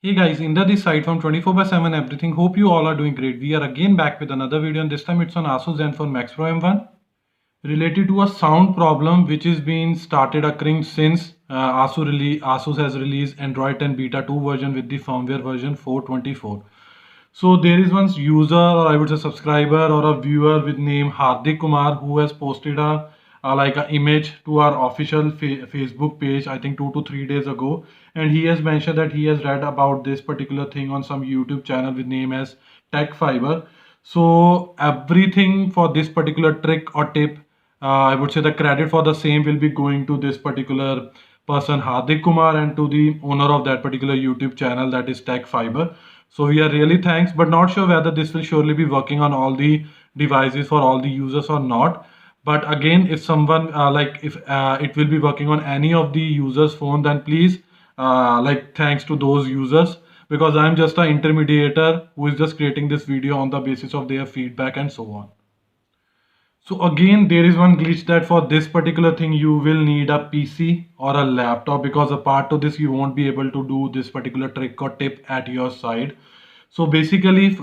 Hey guys, Indra this side from 24/7 everything. Hope you all are doing great. We are again back with another video and this time it's on Asus Zenfone Max Pro M1 related to a sound problem which is being started occurring since Asus has released Android 10 Beta 2 version with the firmware version 4.24. So there is one user, or I would say subscriber or a viewer with name Hardik Kumar, who has posted a image to our official Facebook page, I think 2 to 3 days ago, and he has mentioned that he has read about this particular thing on some YouTube channel with name as Tech Fiber. So everything for this particular trick or tip, I would say the credit for the same will be going to this particular person Hardik Kumar and to the owner of that particular YouTube channel, that is Tech Fiber. So we are really thanks, but not sure whether this will surely be working on all the devices for all the users or not. But again, if someone if it will be working on any of the users' phone, then please thanks to those users, because I'm just an intermediator who is just creating this video on the basis of their feedback and so on. So again, there is one glitch that for this particular thing, you will need a PC or a laptop, because apart to this, you won't be able to do this particular trick or tip at your side. So basically,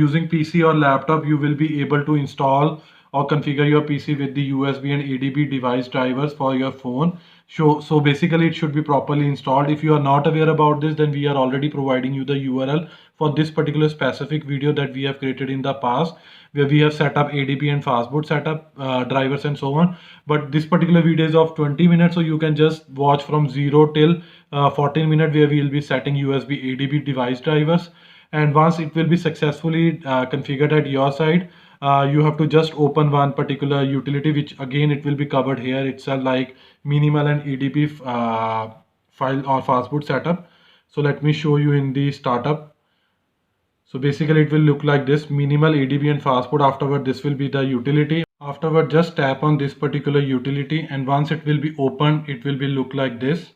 using PC or laptop, you will be able to install or configure your PC with the USB and ADB device drivers for your phone. So basically, it should be properly installed. If you are not aware about this, then we are already providing you the URL for this particular specific video that we have created in the past, where we have set up ADB and fastboot setup drivers and so on. But this particular video is of 20 minutes, so you can just watch from 0 till 14 minutes, where we will be setting USB ADB device drivers. And once it will be successfully configured at your side, you have to just open one particular utility, which again it will be covered here itself, like minimal and ADB file or fastboot setup. So let me show you in the startup. So basically it will look like this: minimal, ADB and fastboot. Afterward, this will be the utility. Afterward, just tap on this particular utility, and once it will be open, it will be look like this,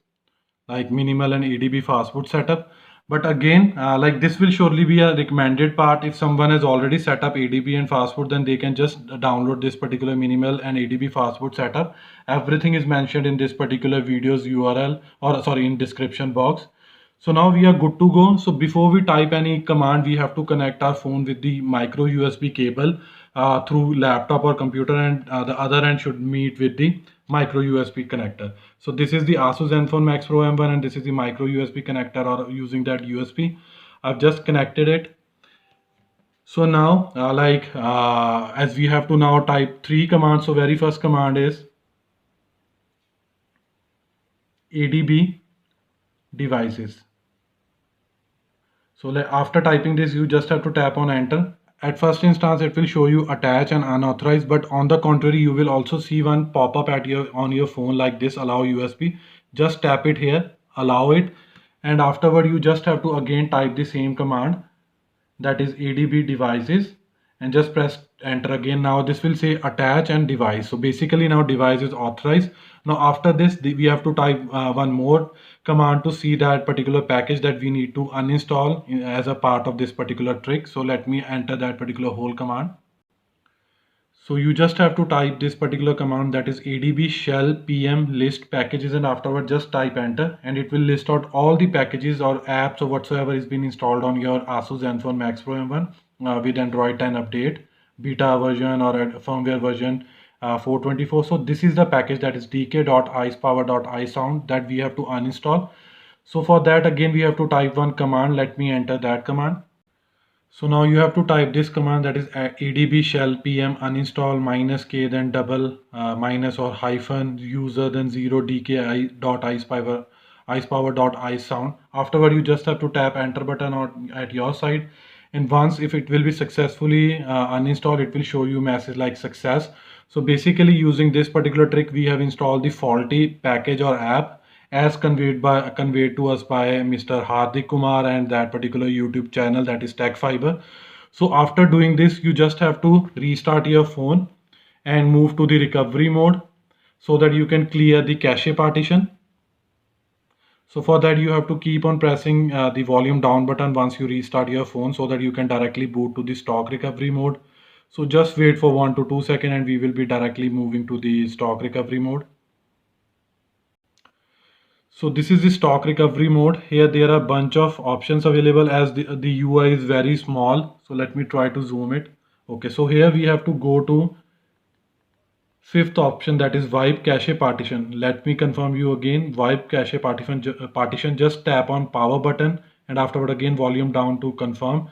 like minimal and ADB fastboot setup. But again, like this will surely be a recommended part. If someone has already set up ADB and fastboot, then they can just download this particular minimal and ADB fastboot setup. Everything is mentioned in this particular video's URL, or sorry, in description box. So now we are good to go. So before we type any command, we have to connect our phone with the micro USB cable through laptop or computer, and the other end should meet with the micro USB connector. So this is the Asus Zenfone Max Pro M1 and this is the micro USB connector, or using that USB. I've just connected it. So now as we have to now type three commands. So very first command is ADB devices. So after typing this, you just have to tap on enter. At first instance, it will show you attach and unauthorized, but on the contrary, you will also see one pop up at on your phone like this: allow USB. Just tap it here, allow it, and afterward you just have to again type the same command, that is ADB devices, and just press enter again. Now this will say attach and device. So basically now device is authorized. Now after this, we have to type one more command to see that particular package that we need to uninstall as a part of this particular trick. So let me enter that particular whole command. So you just have to type this particular command, that is ADB shell pm list packages, and afterward just type enter, and it will list out all the packages or apps or whatsoever is been installed on your Asus Zenfone Max Pro M1 with Android 10 update, beta version or firmware version 4.24. So this is the package, that is dk.icepower.isound, that we have to uninstall. So for that, again we have to type one command. Let me enter that command. So now you have to type this command, that is ADB shell pm uninstall -k, then double minus or hyphen user, then 0 icepower.isound. Afterward, you just have to tap enter button at your side, and once if it will be successfully uninstalled, it will show you message like success. So basically, using this particular trick, we have installed the faulty package or app as conveyed to us by Mr. Hardik Kumar and that particular YouTube channel, that is Tech Fiber. So after doing this, you just have to restart your phone and move to the recovery mode so that you can clear the cache partition. So for that, you have to keep on pressing the volume down button once you restart your phone, so that you can directly boot to the stock recovery mode. So just wait for 1 to 2 seconds and we will be directly moving to the stock recovery mode. So this is the stock recovery mode. Here there are a bunch of options available as the UI is very small. So let me try to zoom it. Okay, so here we have to go to fifth option, that is wipe cache partition. Let me confirm you again. Wipe cache partition. Just tap on power button and afterward again volume down to confirm.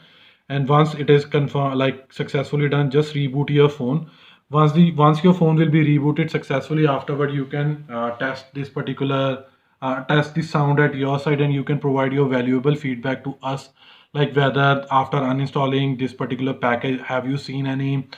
And once it is confirmed, like successfully done, just reboot your phone. Once your phone will be rebooted successfully, afterward you can test the sound at your side, and you can provide your valuable feedback to us, like whether after uninstalling this particular package, have you seen any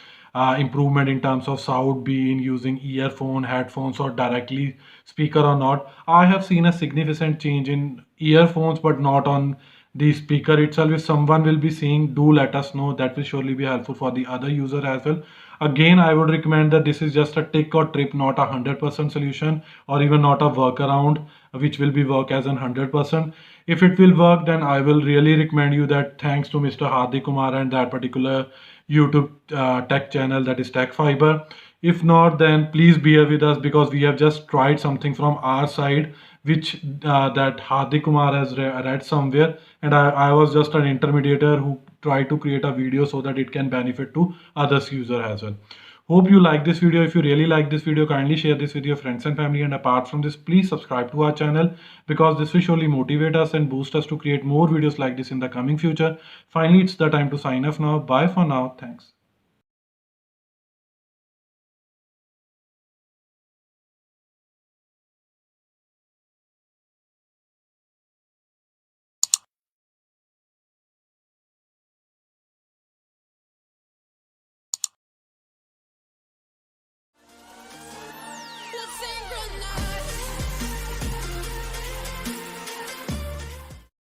improvement in terms of sound, be in using earphone, headphones, or directly speaker or not. I have seen a significant change in earphones, but not on the speaker itself. If someone will be seeing, do let us know. That will surely be helpful for the other user as well. Again, I would recommend that this is just a tick or trip, not a 100% solution, or even not a workaround which will be work as an 100%. If it will work, then I will really recommend you that thanks to Mr. Hardik Kumar and that particular YouTube tech channel, that is Tech Fiber. If not, then please bear with us, because we have just tried something from our side which that Hardik Kumar has read somewhere, and I was just an intermediator who tried to create a video so that it can benefit to others user as well. Hope you like this video. If you really like this video, kindly share this with your friends and family. And apart from this, please subscribe to our channel, because this will surely motivate us and boost us to create more videos like this in the coming future. Finally, it's the time to sign off now. Bye for now. Thanks. Let's sing right now.